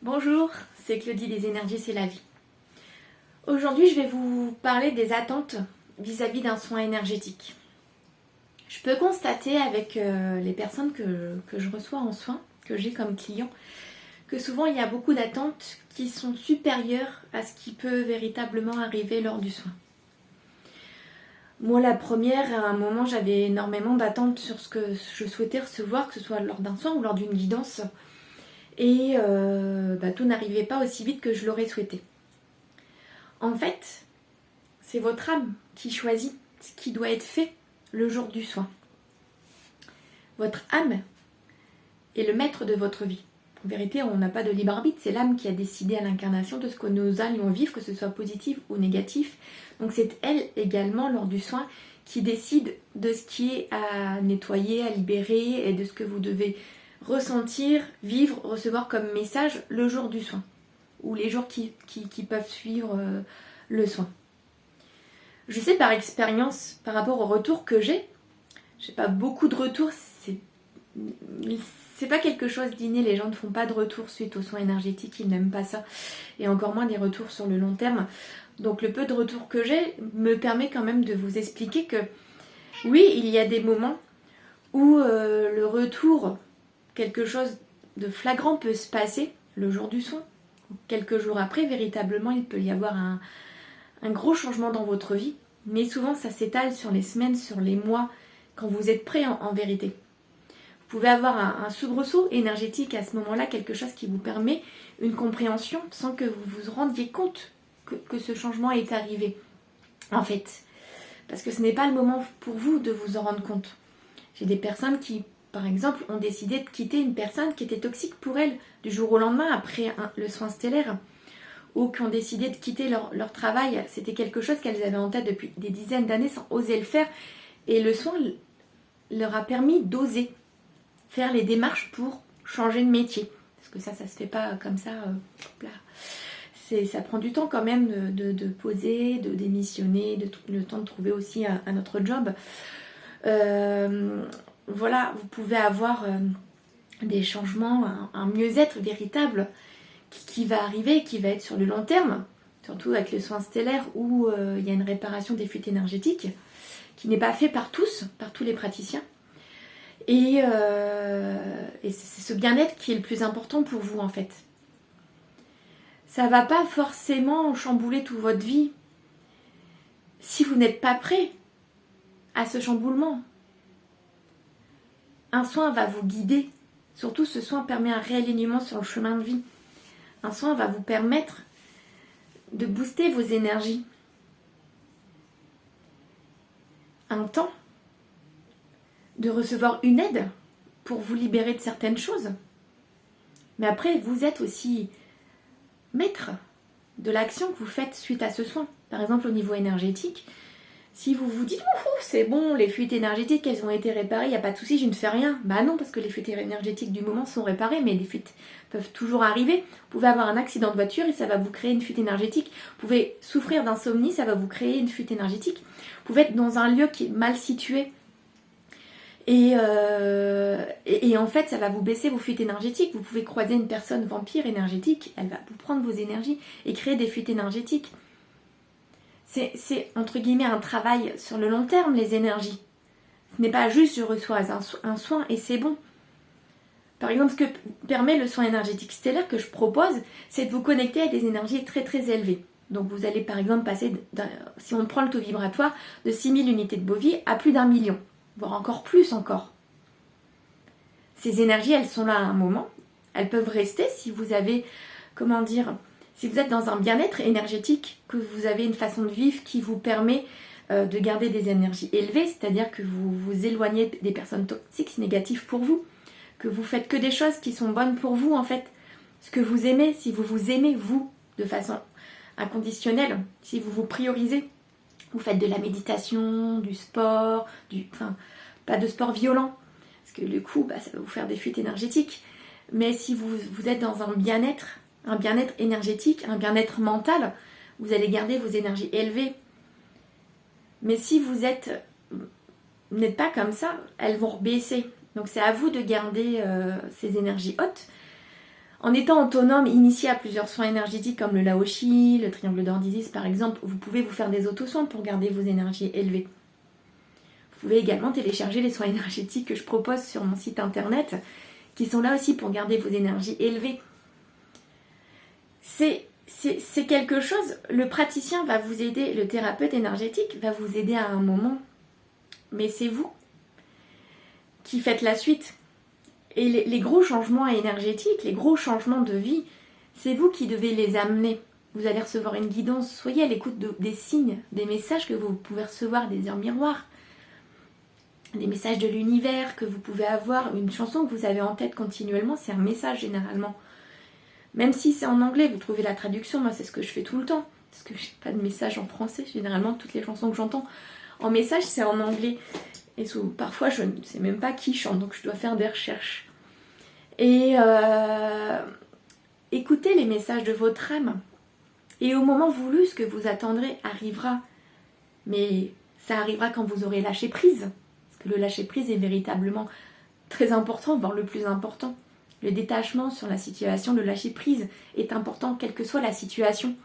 Bonjour, c'est Claudie des énergies, c'est la vie. Aujourd'hui, je vais vous parler des attentes vis-à-vis d'un soin énergétique. Je peux constater avec les personnes que je reçois en soins, que j'ai comme clients, que souvent il y a beaucoup d'attentes qui sont supérieures à ce qui peut véritablement arriver lors du soin. Moi, la première, à un moment, j'avais énormément d'attentes sur ce que je souhaitais recevoir, que ce soit lors d'un soin ou lors d'une guidance. Et tout n'arrivait pas aussi vite que je l'aurais souhaité. En fait, c'est votre âme qui choisit ce qui doit être fait le jour du soin. Votre âme est le maître de votre vie. En vérité, on n'a pas de libre arbitre, c'est l'âme qui a décidé à l'incarnation de ce que nous allions vivre, que ce soit positif ou négatif. Donc c'est elle également, lors du soin, qui décide de ce qui est à nettoyer, à libérer et de ce que vous devez ressentir, vivre, recevoir comme message le jour du soin ou les jours qui peuvent suivre le soin. Je sais par expérience, par rapport au retour que j'ai pas beaucoup de retours, c'est pas quelque chose d'inné, les gens ne font pas de retour suite aux soins énergétiques, ils n'aiment pas ça, et encore moins des retours sur le long terme. Donc le peu de retours que j'ai me permet quand même de vous expliquer que oui, il y a des moments où le retour, quelque chose de flagrant peut se passer le jour du soin. Quelques jours après, véritablement, il peut y avoir un gros changement dans votre vie, mais souvent ça s'étale sur les semaines, sur les mois, quand vous êtes prêt en vérité. Vous pouvez avoir un soubresaut énergétique à ce moment-là, quelque chose qui vous permet une compréhension sans que vous vous rendiez compte que ce changement est arrivé. En fait, parce que ce n'est pas le moment pour vous de vous en rendre compte. J'ai des personnes qui, par exemple, ont décidé de quitter une personne qui était toxique pour elles du jour au lendemain après le soin stellaire, ou qui ont décidé de quitter leur travail. C'était quelque chose qu'elles avaient en tête depuis des dizaines d'années sans oser le faire, et le soin leur a permis d'oser faire les démarches pour changer de métier. Parce que ça se fait pas comme ça. Ça prend du temps quand même de poser, de démissionner, le temps de trouver aussi un autre job. Voilà, vous pouvez avoir des changements, un mieux-être véritable qui va arriver, qui va être sur le long terme, surtout avec le soin stellaire où il y a une réparation des fuites énergétiques qui n'est pas fait par tous les praticiens. Et c'est ce bien-être qui est le plus important pour vous en fait. Ça ne va pas forcément chambouler toute votre vie si vous n'êtes pas prêt à ce chamboulement. Un soin va vous guider. Surtout ce soin permet un réalignement sur le chemin de vie. Un soin va vous permettre de booster vos énergies. Un temps de recevoir une aide pour vous libérer de certaines choses. Mais après, vous êtes aussi maître de l'action que vous faites suite à ce soin. Par exemple, au niveau énergétique, si vous vous dites « c'est bon, les fuites énergétiques, elles ont été réparées, il n'y a pas de souci, je ne fais rien ». Bah non, parce que les fuites énergétiques du moment sont réparées, mais les fuites peuvent toujours arriver. Vous pouvez avoir un accident de voiture et ça va vous créer une fuite énergétique. Vous pouvez souffrir d'insomnie, ça va vous créer une fuite énergétique. Vous pouvez être dans un lieu qui est mal situé, et en fait, ça va vous baisser vos fuites énergétiques. Vous pouvez croiser une personne vampire énergétique, elle va vous prendre vos énergies et créer des fuites énergétiques. C'est entre guillemets un travail sur le long terme, les énergies. Ce n'est pas juste je reçois un soin et c'est bon. Par exemple, ce que permet le soin énergétique stellaire que je propose, c'est de vous connecter à des énergies très très élevées. Donc vous allez par exemple passer, si on prend le taux vibratoire, de 6000 unités de Bovie à plus d'1 million. Voire encore plus encore. Ces énergies, elles sont là à un moment. Elles peuvent rester si vous avez, si vous êtes dans un bien-être énergétique, que vous avez une façon de vivre qui vous permet de garder des énergies élevées, c'est-à-dire que vous vous éloignez des personnes toxiques, négatives pour vous, que vous faites que des choses qui sont bonnes pour vous en fait. Ce que vous aimez, si vous vous aimez vous, de façon inconditionnelle, si vous vous priorisez, vous faites de la méditation, du sport, pas de sport violent, parce que du coup, ça va vous faire des fuites énergétiques. Mais si vous êtes dans un bien-être énergétique, un bien-être mental, vous allez garder vos énergies élevées. Mais si vous n'êtes pas comme ça, elles vont baisser. Donc c'est à vous de garder ces énergies hautes En étant autonome, initié à plusieurs soins énergétiques comme le Laoshi, le triangle d'or d'Isis par exemple, vous pouvez vous faire des auto-soins pour garder vos énergies élevées. Vous pouvez également télécharger les soins énergétiques que je propose sur mon site internet, qui sont là aussi pour garder vos énergies élevées. C'est quelque chose, le praticien va vous aider, le thérapeute énergétique va vous aider à un moment, mais c'est vous qui faites la suite. Et les gros changements énergétiques, les gros changements de vie, c'est vous qui devez les amener. Vous allez recevoir une guidance, soyez à l'écoute des signes, des messages que vous pouvez recevoir, des heures miroirs, des messages de l'univers que vous pouvez avoir, une chanson que vous avez en tête continuellement, c'est un message généralement. Même si c'est en anglais, vous trouvez la traduction, moi c'est ce que je fais tout le temps, parce que je n'ai pas de message en français, généralement toutes les chansons que j'entends en message c'est en anglais. Et parfois je ne sais même pas qui chante, donc je dois faire des recherches. Et écoutez les messages de votre âme. Et au moment voulu, ce que vous attendrez arrivera. Mais ça arrivera quand vous aurez lâché prise. Parce que le lâcher prise est véritablement très important, voire le plus important. Le détachement sur la situation, le lâcher prise est important, quelle que soit la situation.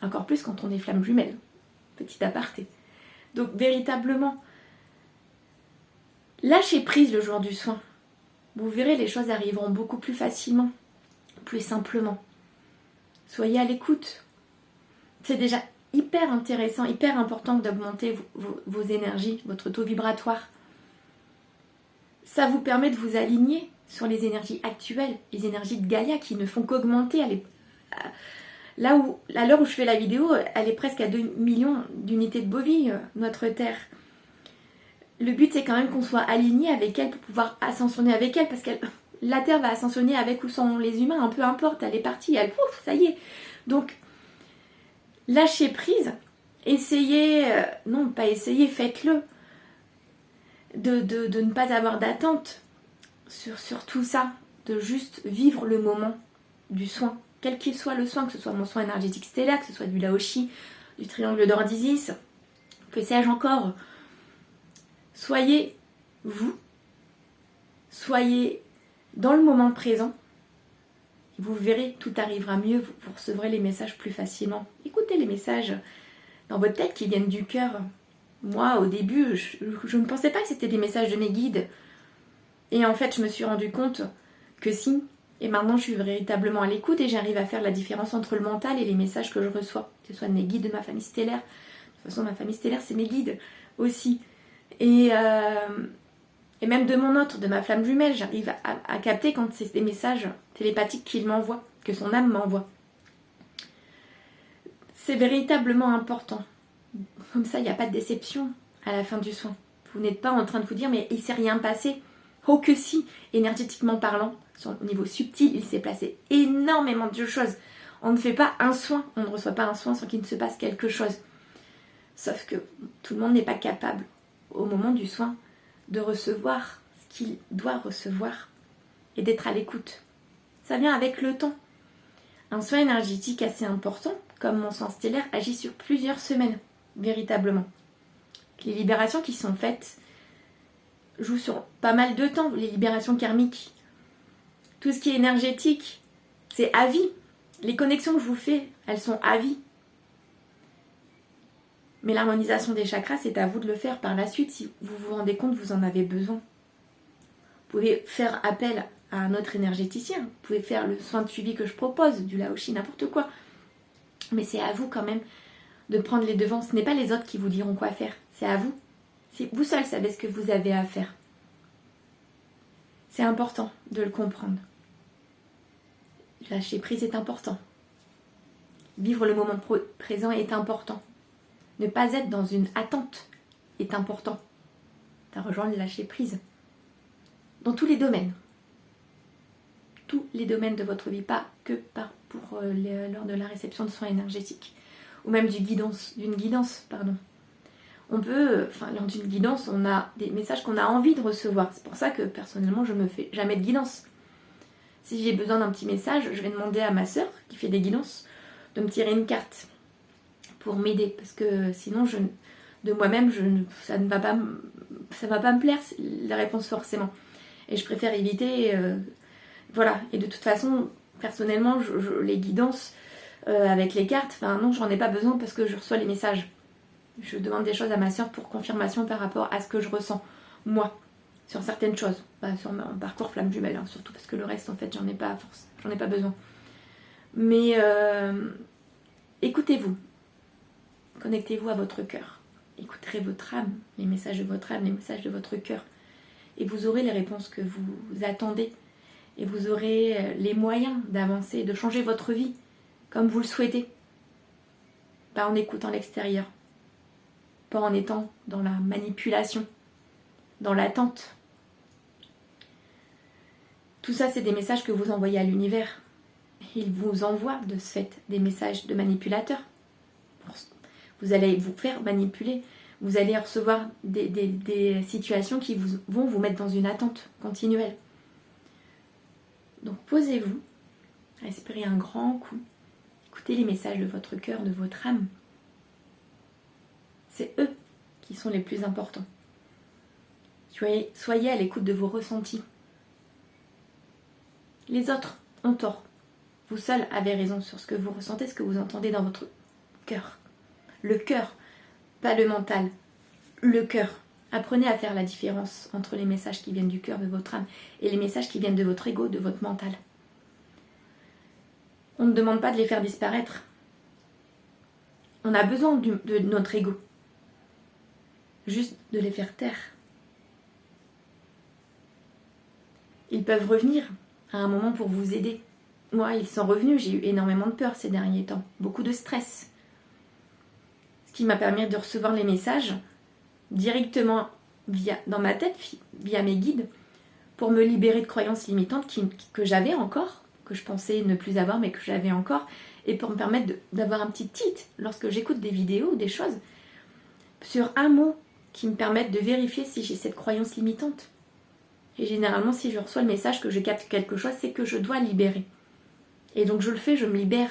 Encore plus quand on est flamme jumelle. Petit aparté. Donc véritablement, lâchez prise le jour du soin. Vous verrez, les choses arriveront beaucoup plus facilement, plus simplement. Soyez à l'écoute. C'est déjà hyper intéressant, hyper important d'augmenter vos énergies, votre taux vibratoire. Ça vous permet de vous aligner sur les énergies actuelles, les énergies de Gaïa qui ne font qu'augmenter. À l'heure où je fais la vidéo, elle est presque à 2 millions d'unités de bovie, notre Terre. Le but c'est quand même qu'on soit aligné avec elle pour pouvoir ascensionner avec elle, parce que la Terre va ascensionner avec ou sans les humains, un peu importe, elle est partie, elle, pouf, ça y est. Donc, lâchez prise, essayez, non pas essayez, faites-le, de ne pas avoir d'attente sur tout ça, de juste vivre le moment du soin, quel qu'il soit le soin, que ce soit mon soin énergétique stellaire, que ce soit du Laoshi, du triangle d'or d'Isis, que sais-je encore. Soyez vous, soyez dans le moment présent, et vous verrez, tout arrivera mieux, vous recevrez les messages plus facilement. Écoutez les messages dans votre tête qui viennent du cœur. Moi, au début, je ne pensais pas que c'était des messages de mes guides. Et en fait, je me suis rendu compte que si. Et maintenant, je suis véritablement à l'écoute et j'arrive à faire la différence entre le mental et les messages que je reçois. Que ce soit de mes guides de ma famille stellaire. De toute façon, ma famille stellaire, c'est mes guides aussi. Et même de mon autre, de ma flamme jumelle, j'arrive à capter quand c'est des messages télépathiques qu'il m'envoie, que son âme m'envoie. C'est véritablement important. Comme ça, il n'y a pas de déception à la fin du soin. Vous n'êtes pas en train de vous dire, mais il ne s'est rien passé. Oh que si, énergétiquement parlant, au niveau subtil, il s'est passé énormément de choses. On ne fait pas un soin, on ne reçoit pas un soin sans qu'il ne se passe quelque chose. Sauf que tout le monde n'est pas capable, au moment du soin, de recevoir ce qu'il doit recevoir et d'être à l'écoute. Ça vient avec le temps. Un soin énergétique assez important, comme mon soin stellaire, agit sur plusieurs semaines, véritablement. Les libérations qui sont faites jouent sur pas mal de temps, les libérations karmiques. Tout ce qui est énergétique, c'est à vie. Les connexions que je vous fais, elles sont à vie. Mais l'harmonisation des chakras, c'est à vous de le faire par la suite. Si vous vous rendez compte, vous en avez besoin. Vous pouvez faire appel à un autre énergéticien. Vous pouvez faire le soin de suivi que je propose, du Laoshi, n'importe quoi. Mais c'est à vous quand même de prendre les devants. Ce n'est pas les autres qui vous diront quoi faire. C'est à vous. Vous seul savez ce que vous avez à faire. C'est important de le comprendre. Lâcher prise est important. Vivre le moment présent est important. Ne pas être dans une attente est important. Ça rejoint le lâcher prise. Dans tous les domaines. Tous les domaines de votre vie, pas que lors de la réception de soins énergétiques. Ou même d'une guidance. On peut, lors d'une guidance, on a des messages qu'on a envie de recevoir. C'est pour ça que personnellement, je ne me fais jamais de guidance. Si j'ai besoin d'un petit message, je vais demander à ma sœur, qui fait des guidances, de me tirer une carte pour m'aider. Parce que sinon, de moi-même, ça ne va pas me plaire, la réponse forcément. Et je préfère éviter Voilà, et de toute façon, personnellement, les guidances avec les cartes, enfin non, j'en ai pas besoin parce que je reçois les messages. Je demande des choses à ma soeur pour confirmation par rapport à ce que je ressens, moi, sur certaines choses. Sur mon parcours flamme jumelle, hein, surtout parce que le reste, en fait, j'en ai pas à force, j'en ai pas besoin. Mais écoutez-vous, connectez-vous à votre cœur, écouterez votre âme, les messages de votre âme, les messages de votre cœur, et vous aurez les réponses que vous attendez, et vous aurez les moyens d'avancer, de changer votre vie comme vous le souhaitez, pas en écoutant l'extérieur, pas en étant dans la manipulation, dans l'attente. Tout ça, c'est des messages que vous envoyez à l'univers. Il vous envoie de ce fait des messages de manipulateurs. Vous allez vous faire manipuler. Vous allez recevoir des situations qui vont vous mettre dans une attente continuelle. Donc posez-vous, respirez un grand coup, écoutez les messages de votre cœur, de votre âme. C'est eux qui sont les plus importants. Soyez à l'écoute de vos ressentis. Les autres ont tort. Vous seul avez raison sur ce que vous ressentez, ce que vous entendez dans votre cœur. Le cœur, pas le mental. Le cœur. Apprenez à faire la différence entre les messages qui viennent du cœur de votre âme et les messages qui viennent de votre ego, de votre mental. On ne demande pas de les faire disparaître. On a besoin de notre ego. Juste de les faire taire. Ils peuvent revenir à un moment pour vous aider. Moi, ils sont revenus, j'ai eu énormément de peur ces derniers temps, beaucoup de stress. Ce qui m'a permis de recevoir les messages directement dans ma tête, via mes guides, pour me libérer de croyances limitantes que j'avais encore, que je pensais ne plus avoir, mais que j'avais encore, et pour me permettre d'avoir un petit titre lorsque j'écoute des vidéos ou des choses, sur un mot qui me permettent de vérifier si j'ai cette croyance limitante. Et généralement, si je reçois le message que je capte quelque chose, c'est que je dois libérer. Et donc je le fais, je me libère.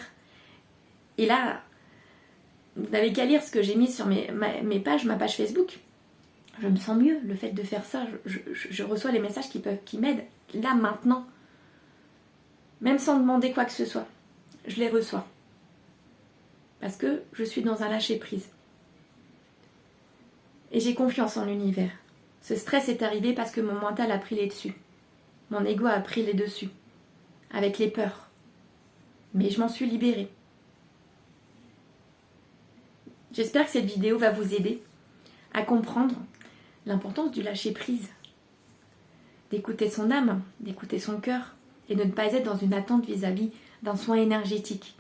Et là, vous n'avez qu'à lire ce que j'ai mis sur mes pages, ma page Facebook. Je me sens mieux, le fait de faire ça. Je reçois les messages qui m'aident, là, maintenant. Même sans demander quoi que ce soit. Je les reçois. Parce que je suis dans un lâcher-prise. Et j'ai confiance en l'univers. Ce stress est arrivé parce que mon mental a pris les dessus. Mon ego a pris les dessus. Avec les peurs. Mais je m'en suis libérée. J'espère que cette vidéo va vous aider à comprendre l'importance du lâcher-prise. D'écouter son âme, d'écouter son cœur et de ne pas être dans une attente vis-à-vis d'un soin énergétique.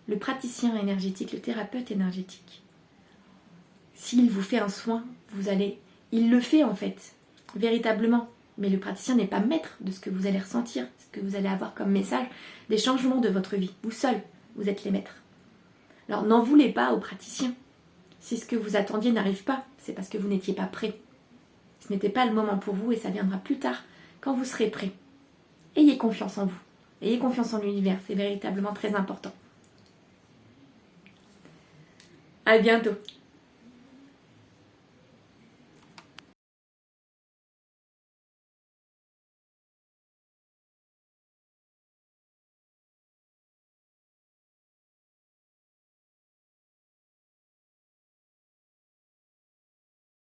Le praticien énergétique, le thérapeute énergétique, s'il vous fait un soin, il le fait en fait, véritablement. Mais le praticien n'est pas maître de ce que vous allez ressentir, ce que vous allez avoir comme message, des changements de votre vie. Vous seul, vous êtes les maîtres. Alors n'en voulez pas aux praticiens. Si ce que vous attendiez n'arrive pas, c'est parce que vous n'étiez pas prêt. Ce n'était pas le moment pour vous et ça viendra plus tard quand vous serez prêt. Ayez confiance en vous. Ayez confiance en l'univers, c'est véritablement très important. À bientôt.